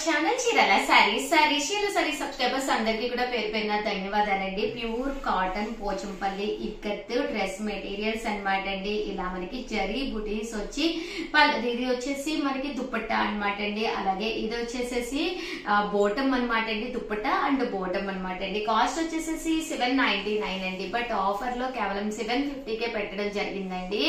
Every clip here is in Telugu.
ఛానల్ చీరాల సారీ సబ్స్క్రైబర్స్ అందరికీ కూడా పేరు పేరున ధన్యవాదాలండి. Pure cotton Pochampally ikat dress materials అన్నమాట అండి. ఇలా మనకి జరీ బుటీస్ వచ్చి ఇది వచ్చేసి మనకి దుప్పట్టా అన్నమాట అండి. అలాగే ఇది వచ్చేసేసి బోటమ్ అన్నమాట అండి, దుప్పట్టా అండ్ బోటమ్ అన్నమాట అండి. కాస్ట్ వచ్చేసేసి 799 అండి. బట్ ఆఫర్ లో కేవలం 750కే పెట్టడం జరిగిందండి.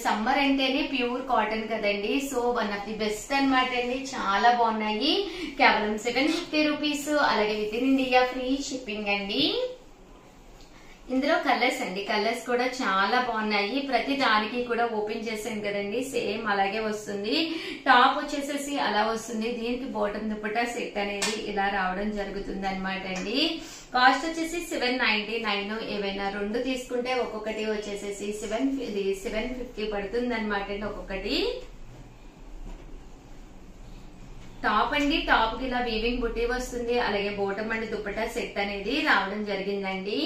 సమ్మర్ అంటేనే ప్యూర్ కాటన్ కదండి, so one of the best అన్నమాట అండి. చాలా బాగున్నాయి. కేవలం 750 రూపీస్. అలాగే with in India free shipping అండి. ఇందులో కలర్స్ అండి, కలర్స్ కూడా చాలా బాగున్నాయి. ప్రతి దానికి కూడా ఓపెన్ చేసాను కదండి, సేమ్ అలాగే వస్తుంది. టాప్ వచ్చేసేసి అలా వస్తుంది. దీనికి బాటమ్ దుపట్టా సెట్ అనేది ఇలా రావడం జరుగుతుంది అనమాట అండి. కాస్ట్ వచ్చేసి 799. ఏవైనా రెండు తీసుకుంటే ఒక్కొక్కటి వచ్చేసేసి 750 పడుతుంది అనమాట అండి ఒక్కొక్కటి. టాప్ అండి, టాప్ కి ఇలా వీవింగ్ బుట్టి వస్తుంది. అలాగే బోటం అండి దుపట్టా సెట్ అనేది రావడం జరిగిందండి.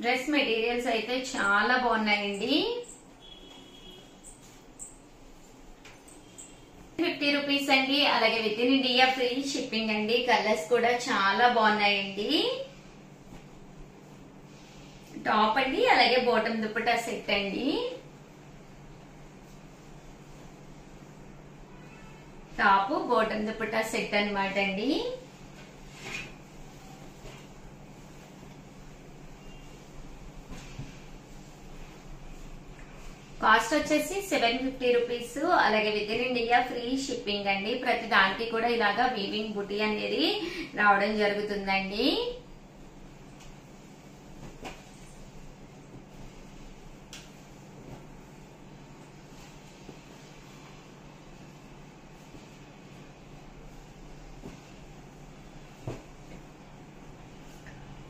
డ్రెస్ మెటీరియల్స్ అయితే చాలా బాగున్నాయండి. 50 రూపీస్ అండి. అలాగే with in India free shipping అండి. కలర్స్ కూడా చాలా బాగున్నాయండి. టాప్ అండి, అలాగే బాటమ్ దుపట్టా సెట్ అండి. టాప్ బాటమ్ దుపట్టా సెట్ అన్నమాట అండి. కాస్ట్ వచ్చేసి 750 రూపీస్. అలాగే with in India free shipping అండి. ప్రతి దానికి కూడా ఇలాగా వీవింగ్ బుటీ అనేది రావడం జరుగుతుందండి.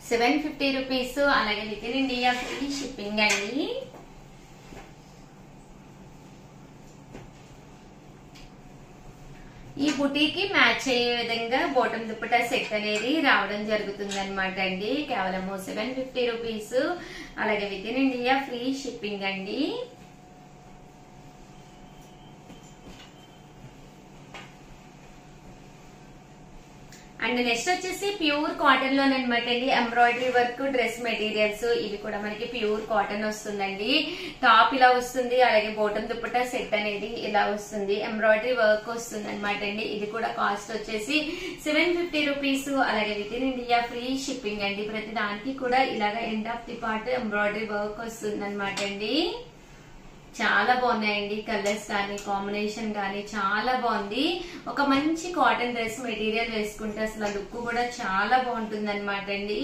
$750 రూపీస్. అలాగే with in India free shipping అండి. ఈ బుటీకి మ్యాచ్ అయ్యే విధంగా బాటమ్ దుపట్టా సెట్ అనేది రావడం జరుగుతుంది అనమాట అండి. కేవలం 750 రూపీస్. అలాగే with in India free shipping అండి. అండ్ నెక్స్ట్ వచ్చేసి ప్యూర్ కాటన్ లోనమాట అండి. ఎంబ్రాయిడరీ వర్క్ డ్రెస్ మెటీరియల్స్ ఇవి కూడా మనకి ప్యూర్ కాటన్ వస్తుందండి. టాప్ ఇలా వస్తుంది. అలాగే బాటమ్ దుపట్టా సెట్ అనేది ఇలా వస్తుంది. ఎంబ్రాయిడరీ వర్క్ వస్తుంది అనమాట అండి. ఇది కూడా కాస్ట్ వచ్చేసి 750 రూపీస్. అలాగే with in India free shipping అండి. ప్రతి దానికి కూడా ఇలాగ end of the part embroidery work వస్తుంది అనమాట అండి. చాలా బాగున్నాయండి. కలర్స్ కానీ కాంబినేషన్ కానీ చాలా బాగుంది. ఒక మంచి కాటన్ డ్రెస్ మెటీరియల్ వేసుకుంటే అసలు లుక్ కూడా చాలా బాగుంటుంది అనమాట అండి.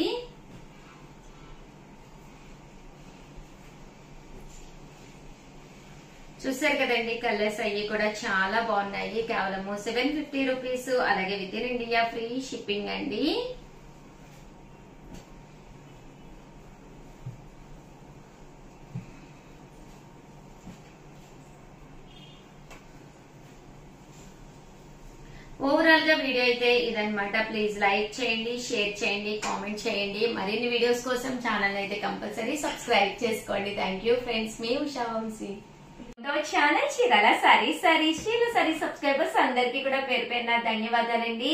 చూసారు కదండి, కలర్స్ అయ్యి కూడా చాలా బాగున్నాయి. కేవలం 750 రూపీస్. అలాగే with in India free shipping అండి. ఓవరాల్ గా వీడియో అయితే ఇదన్నమాట. ప్లీజ్ లైక్ చేయండి, షేర్ చేయండి, కామెంట్ చేయండి. మరిన్ని వీడియోస్ కోసం ఛానల్ అయితే కంపల్సరీ సబ్స్క్రైబ్ చేసుకోండి. థ్యాంక్ యూ ఫ్రెండ్స్, మీ ఉషా వంశీ. ఛానల్ చీరాల సారీ సబ్స్క్రైబర్స్ అందరికీ కూడా పేరు పేరున ధన్యవాదాలండి.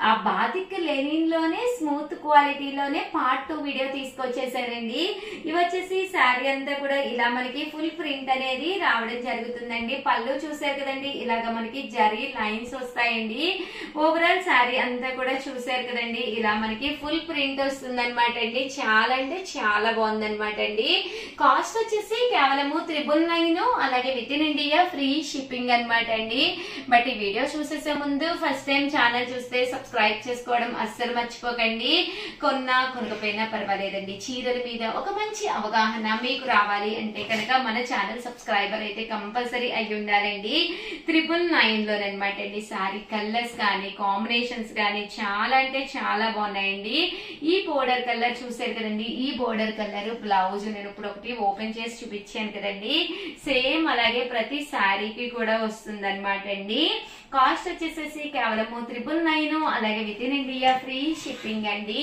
ఆ బాతిక్ లెనిన్ లోనే స్మూత్ క్వాలిటీలోనే పార్ట్ 2 వీడియో తీసుకొచ్చేసారండి. ఇవి వచ్చేసి శారీ అంతా కూడా ఇలా మనకి ఫుల్ ప్రింట్ అనేది రావడం జరుగుతుందండి. పళ్ళు చూసారు కదండి, ఇలాగా మనకి జరీ లైన్స్ వస్తాయండి. ఓవరాల్ శారీ అంతా కూడా చూసారు కదండి, ఇలా మనకి ఫుల్ ప్రింట్ వస్తుంది అనమాట అండి. చాలా అంటే చాలా బాగుంది అనమాట అండి. కాస్ట్ వచ్చేసి కేవలము 999. అలాగే with in India free shipping అనమాట అండి. బట్ ఈ వీడియో చూసేసే ముందు ఫస్ట్ టైం ఛానల్ చూస్తే సబ్స్క్రైబ్ చేసుకోవడం అస్సలు మర్చిపోకండి. కొనకపోయినా పర్వాలేదండి. చీరల మీద ఒక మంచి అవగాహన మీకు రావాలి అంటే కనుక మన ఛానల్ సబ్స్క్రైబర్ అయితే కంపల్సరీ అయి ఉండాలండి. 999 లోనమాట అండి. సారీ కలర్స్ కానీ కాంబినేషన్స్ కానీ చాలా అంటే చాలా బాగున్నాయండి. ఈ బోర్డర్ కలర్ చూసారు కదండి, ఈ బోర్డర్ కలర్ బ్లౌజ్ నేను ఇప్పుడు ఒకటి ఓపెన్ చేసి చూపించాను కదండి. సేమ్ అలాగే ప్రతి శారీకి కూడా వస్తుంది అనమాట అండి. కాస్ట్ వచ్చేసేసి కేవలము 999, అలాగే with in India free shipping అండి.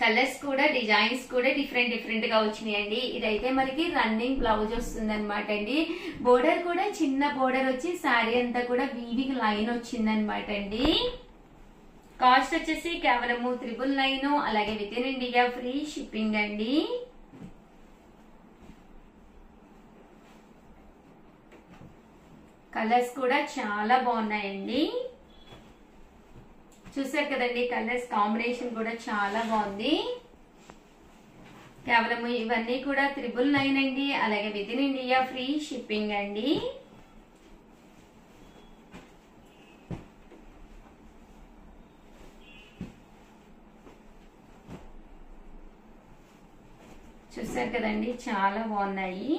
కలర్స్ కూడా డిజైన్స్ కూడా డిఫరెంట్ గా వచ్చినాయండి. ఇదైతే మనకి రన్నింగ్ బ్లౌజ్ వస్తుంది అనమాట అండి. బోర్డర్ కూడా చిన్న బోర్డర్ వచ్చి శారీ అంతా కూడా వీవింగ్ లైన్ వచ్చింది అనమాట అండి. కాస్ట్ వచ్చేసి కేవలము 999, అలాగే with in India free shipping అండి. కలర్స్ కూడా చాలా బాగున్నాయండి. చూసారు కదండి, కలర్స్ కాంబినేషన్ కూడా చాలా బాగుంది. కేవలం ఇవన్నీ కూడా 999 అండి, అలాగే with in India free shipping అండి. చూసారు కదండి, చాలా బాగున్నాయి.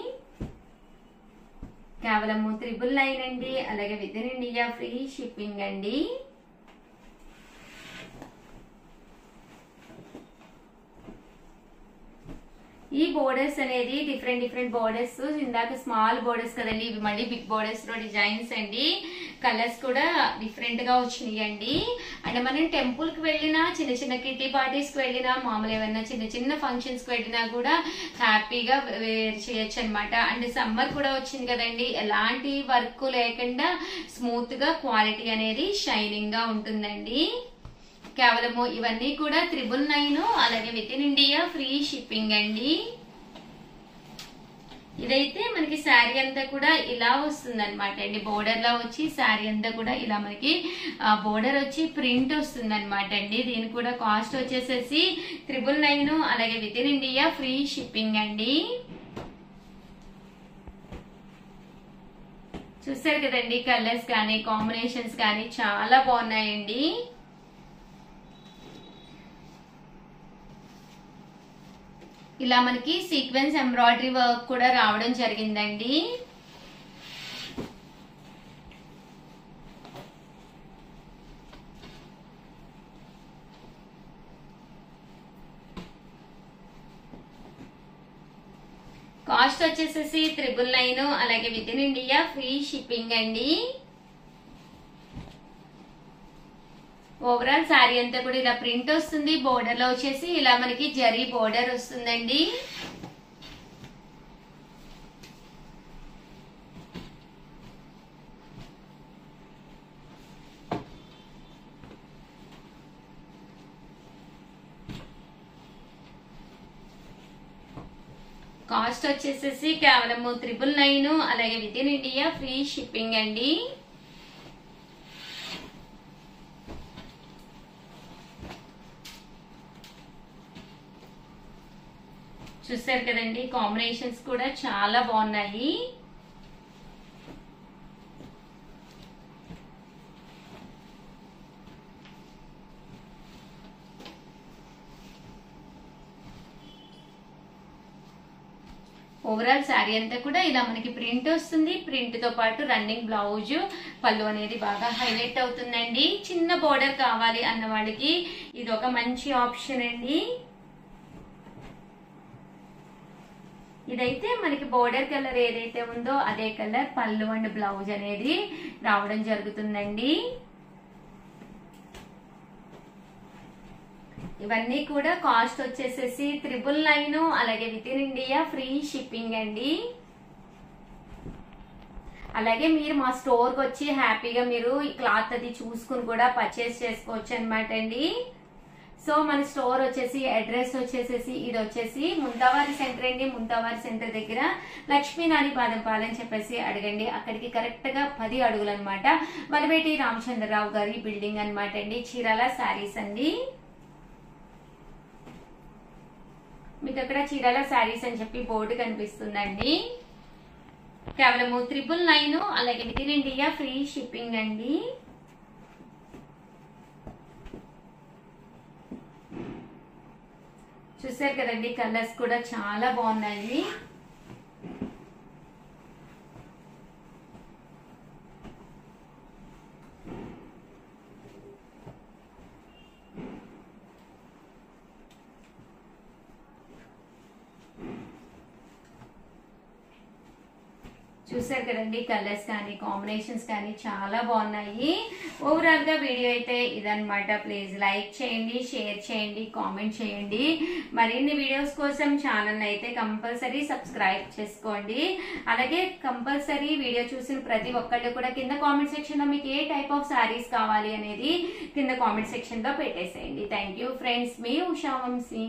కేవలము 999 అండి, అలాగే with in India free shipping అండి. ఈ బోర్డర్స్ అనేది డిఫరెంట్ బోర్డర్స్. ఇందాక స్మాల్ బోర్డర్స్ కదండి, ఇవి మళ్ళీ బిగ్ బోర్డర్స్ లో డిజైన్స్ అండి. కలర్స్ కూడా డిఫరెంట్ గా వచ్చినాయి అండి. అండ్ మనం టెంపుల్ కి వెళ్ళినా, చిన్న కిటీ పార్టీస్ కి వెళ్ళినా, మామూలు ఏమైనా చిన్న ఫంక్షన్స్ కి వెళ్ళినా కూడా హ్యాపీగా వేర్ చేయొచ్చు అనమాట. అండ్ సమ్మర్ కూడా వచ్చింది కదండి, ఎలాంటి వర్క్ లేకుండా స్మూత్ గా క్వాలిటీ అనేది షైనింగ్ గా ఉంటుందండి. కేవలము ఇవన్నీ కూడా 999, అలాగే with in India free shipping అండి. ఇదైతే మనకి శారీ అంతా కూడా ఇలా వస్తుంది అనమాట అండి. బోర్డర్ లా వచ్చి శారీ అంతా కూడా ఇలా మనకి బోర్డర్ వచ్చి ప్రింట్ వస్తుంది అనమాట అండి. దీని కూడా కాస్ట్ వచ్చేసేసి 999, అలాగే with in India free shipping అండి. చూసారు కదండి, కలర్స్ కానీ కాంబినేషన్స్ కానీ చాలా బాగున్నాయండి. ఇలా మనకి సీక్వెన్స్ ఎంబ్రాయిడరీ వర్క్ కూడా రావడం జరిగిందండి. కాస్ట్ వచ్చేసేసి 999, అలాగే with in India free shipping అండి. ఓవరాల్ శారీ అంతా కూడా ఇలా ప్రింట్ వస్తుంది. బోర్డర్ లో వచ్చేసి ఇలా మనకి జరీ బోర్డర్ వస్తుందండి. కాస్ట్ వచ్చేసేసి కేవలము 999, అలాగే with in India free shipping అండి. చూసారు కదండి, కాంబినేషన్స్ కూడా చాలా బాగున్నాయి. ఓవరాల్ శారీ అంతా కూడా ఇలా మనకి ప్రింట్ వస్తుంది. ప్రింట్ తో పాటు రన్నింగ్ బ్లౌజ్, పళ్ళు అనేది బాగా హైలైట్ అవుతుందండి. చిన్న బోర్డర్ కావాలి అన్న వాళ్ళకి ఇది ఒక మంచి ఆప్షన్ అండి. ఇదైతే మనకి బోర్డర్ కలర్ ఏదైతే ఉందో అదే కలర్ పళ్ళు అండ్ బ్లౌజ్ అనేది రావడం జరుగుతుందండి. ఇవన్నీ కూడా కాస్ట్ వచ్చేసేసి 999, అలాగే with in India free shipping అండి. అలాగే మీరు మా స్టోర్ కి వచ్చి హ్యాపీగా మీరు ఈ క్లాత్ అది చూసుకుని కూడా పర్చేస్ చేసుకోవచ్చు అనమాట అండి. సో మన స్టోర్ వచ్చేసి అడ్రస్ వచ్చేసేసి ఇది వచ్చేసి ముంతావారి సెంటర్ అండి. ముంతావారి సెంటర్ దగ్గర లక్ష్మీనాని బాదంపాలెం చెప్పేసి అడగండి. అక్కడికి కరెక్ట్ గా 10 అడుగులు అనమాట. వలవేటి రామచంద్రరావు గారి బిల్డింగ్ అనమాట అండి. చీరాల శారీస్ అండి. మీకు అక్కడ చీరాల శారీస్ అని చెప్పి బోర్డు కనిపిస్తుందండి. కేవలము 999, అలాగే with in India free shipping అండి. చూసారు కదండి, కలర్స్ కూడా చాలా బాగున్నాయి. చూసారు కదండి, కలర్స్ కానీ కాంబినేషన్స్ కానీ చాలా బాగున్నాయి. ఓవరాల్ గా వీడియో అయితే ఇదన్నమాట. ప్లీజ్ లైక్ చేయండి, షేర్ చేయండి, కామెంట్ చేయండి. మరిన్ని వీడియోస్ కోసం ఛానల్ అయితే కంపల్సరీ సబ్స్క్రైబ్ చేసుకోండి. అలాగే కంపల్సరీ వీడియో చూసిన ప్రతి ఒక్కళ్ళు కూడా కింద కామెంట్ సెక్షన్ లో మీకు ఏ టైప్ ఆఫ్ శారీస్ కావాలి అనేది కింద కామెంట్ సెక్షన్ లో పెట్టేసేయండి. థ్యాంక్ యూ ఫ్రెండ్స్, మీ ఉషా వంశీ.